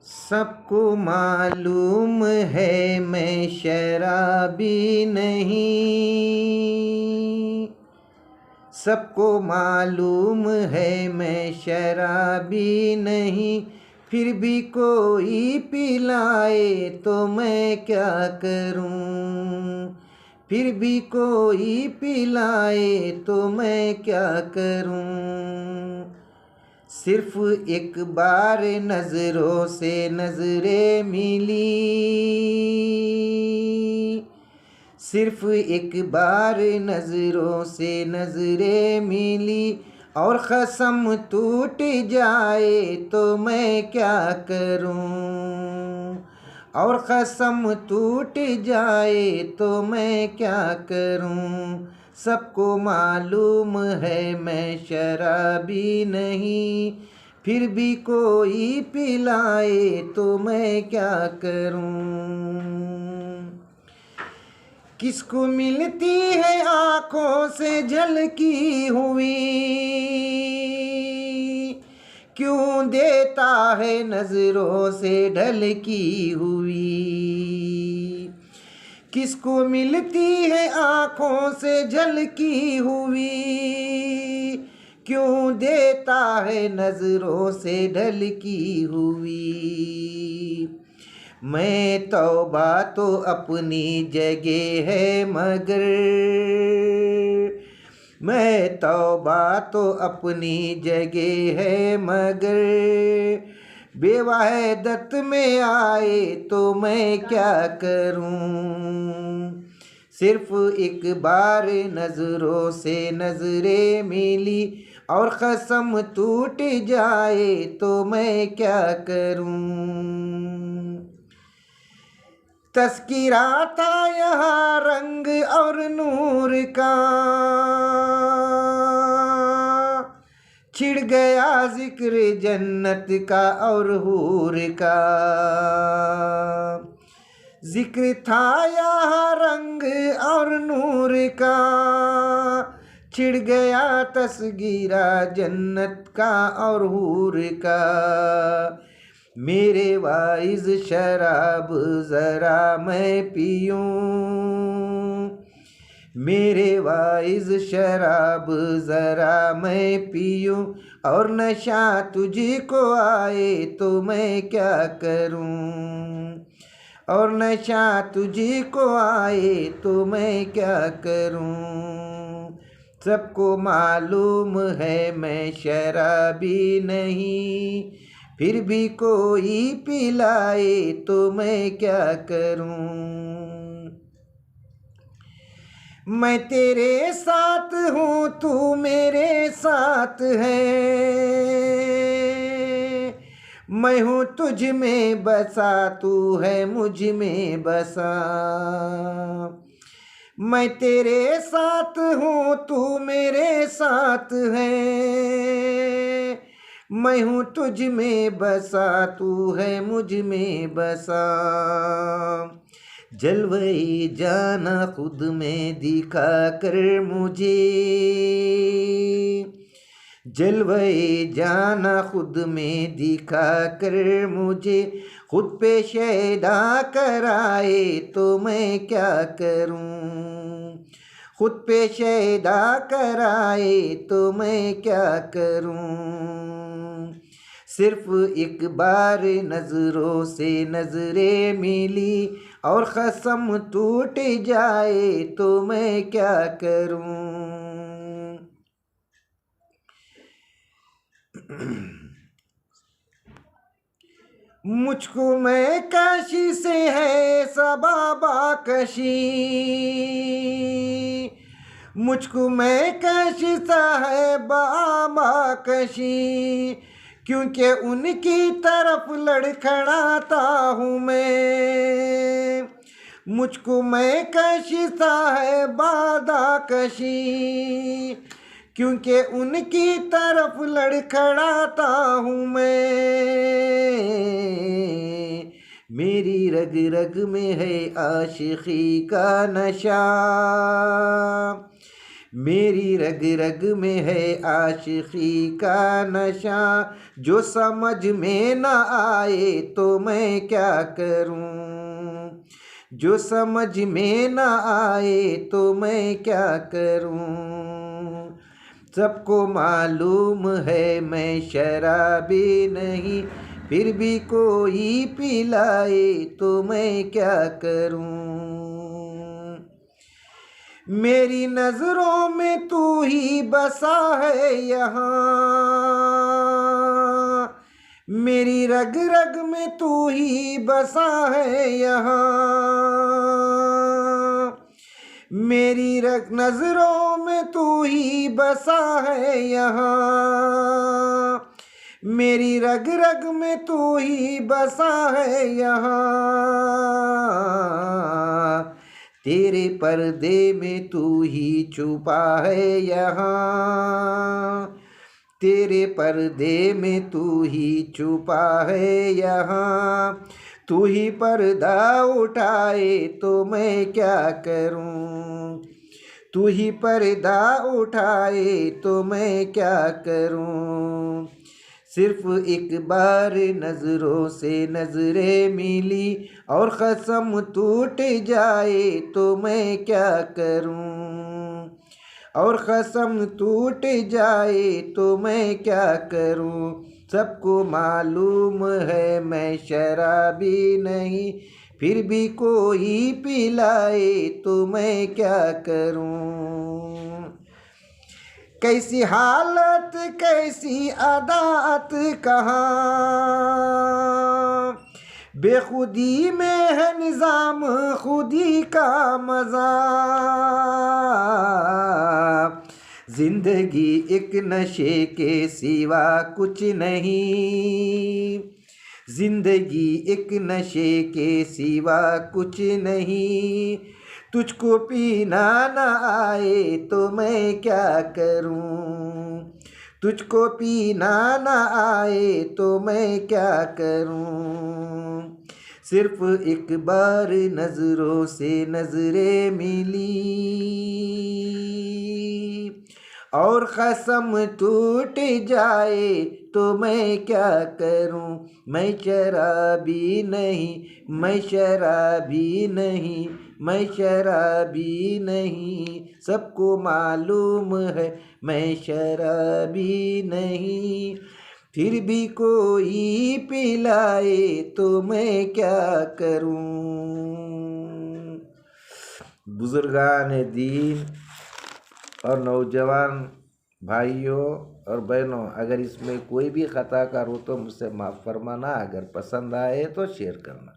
सबको मालूम है मैं शराबी नहीं। सबको मालूम है मैं शराबी नहीं। फिर भी कोई पिलाए तो मैं क्या करूं। फिर भी कोई पिलाए तो मैं क्या करूं। सिर्फ एक बार नजरों से नजरें मिली। सिर्फ एक बार नजरों से नजरें मिली। और कसम टूट जाए तो मैं क्या करूं। और कसम टूट जाए तो मैं क्या करूं। सबको मालूम है मैं शराबी नहीं। फिर भी कोई पिलाए तो मैं क्या करूं। किसको मिलती है आंखों से झलकी हुई। क्यों देता है नजरों से ढलकी हुई। किसको मिलती है आंखों से झलकी हुई। क्यों देता है नजरों से ढलकी हुई। मैं तौबा तो अपनी जगह है मगर। मैं तौबा तो अपनी जगह है मगर। बेवाहदत में आए तो मैं क्या करूं। सिर्फ एक बार नजरों से नजरें मिली। और कसम टूट जाए तो मैं क्या करूं। तस्किरा था यहाँ रंग और नूर का। छिड़ गया जिक्र जन्नत का और हूर का। जिक्र था यहाँ रंग और नूर का। छिड़ गया तस्गिरा जन्नत का और हूर का। मेरे वाइज शराब जरा मैं पीऊं। मेरे वाइज शराब जरा मैं पीऊं। और नशा तुझको आए तो मैं क्या करूं। और नशा तुझको आए तो मैं क्या करूं। सबको मालूम है मैं शराबी नहीं। फिर भी कोई पिलाए तो मैं क्या करूं। मैं तेरे साथ हूँ तू मेरे साथ है। मैं हूँ तुझ में बसा तू है मुझ में बसा। मैं तेरे साथ हूँ तू मेरे साथ है। मैं हूँ तुझ में बसा तू है मुझ में बसा। जलवई जाना खुद में दिखा कर मुझे। जलवई जाना खुद में दिखा कर मुझे। खुद पे शैदा कराए तो मैं क्या करूं। खुद पे शैदा कराए तो मैं क्या करूं। सिर्फ एक बार नजरों से नजरें मिली। और कसम टूट जाए तो मैं क्या करूं। मुझको मैं काशी से है सबाबा कशी। मुझको मैं काशी सा है बाबा कशी। क्योंकि उनकी तरफ लड़खड़ाता हूँ मैं। मुझको मैं काशी सा है बादा कशी। क्योंकि उनकी तरफ लड़खड़ाता हूँ मैं। मेरी रग रग में है आशिकी का नशा। मेरी रग रग में है आशिकी का नशा, जो समझ में न आए तो मैं क्या करूं, जो समझ में न आए तो मैं क्या करूं। सबको मालूम है मैं शराबी नहीं, फिर भी कोई पिलाए तो मैं क्या करूं। मेरी नजरों में तू ही बसा है यहाँ, मेरी रग रग में तू ही बसा है यहाँ, मेरी रग नजरों में तू ही बसा है यहाँ, मेरी रग रग में तू ही बसा है यहाँ। तेरे पर्दे में तू ही छुपा है यहाँ, तेरे पर्दे में तू ही छुपा है यहाँ। तू ही पर्दा उठाए तो मैं क्या करूं, तू ही पर्दा उठाए तो मैं क्या करूं। सिर्फ एक बार नजरों से नजरें मिली और कसम टूट जाए तो मैं क्या करूं, और कसम टूट जाए तो मैं क्या करूं। सबको मालूम है मैं शराबी नहीं, फिर भी कोई पिलाए तो मैं क्या करूं। कैसी हालत कैसी अदात कहाँ, बेखुदी में है निज़ाम खुदी का मज़ा। जिंदगी एक नशे के सिवा कुछ नहीं, जिंदगी एक नशे के सिवा कुछ नहीं। तुझको पीना न आए तो मैं क्या करूं, तुझको पीना न आए तो मैं क्या करूं। सिर्फ एक बार नजरों से नजरें मिली और कसम टूट जाए तो मैं क्या करूं। मैं शराबी नहीं, मैं शराबी नहीं, मैं शराबी नहीं। सबको मालूम है मैं शराबी नहीं, फिर भी कोई पिलाए तो मैं क्या करूं। बुजुर्गान दीन और नौजवान भाइयों और बहनों, अगर इसमें कोई भी खताकार हो तो मुझसे माफ़ फरमाना। अगर पसंद आए तो शेयर करना।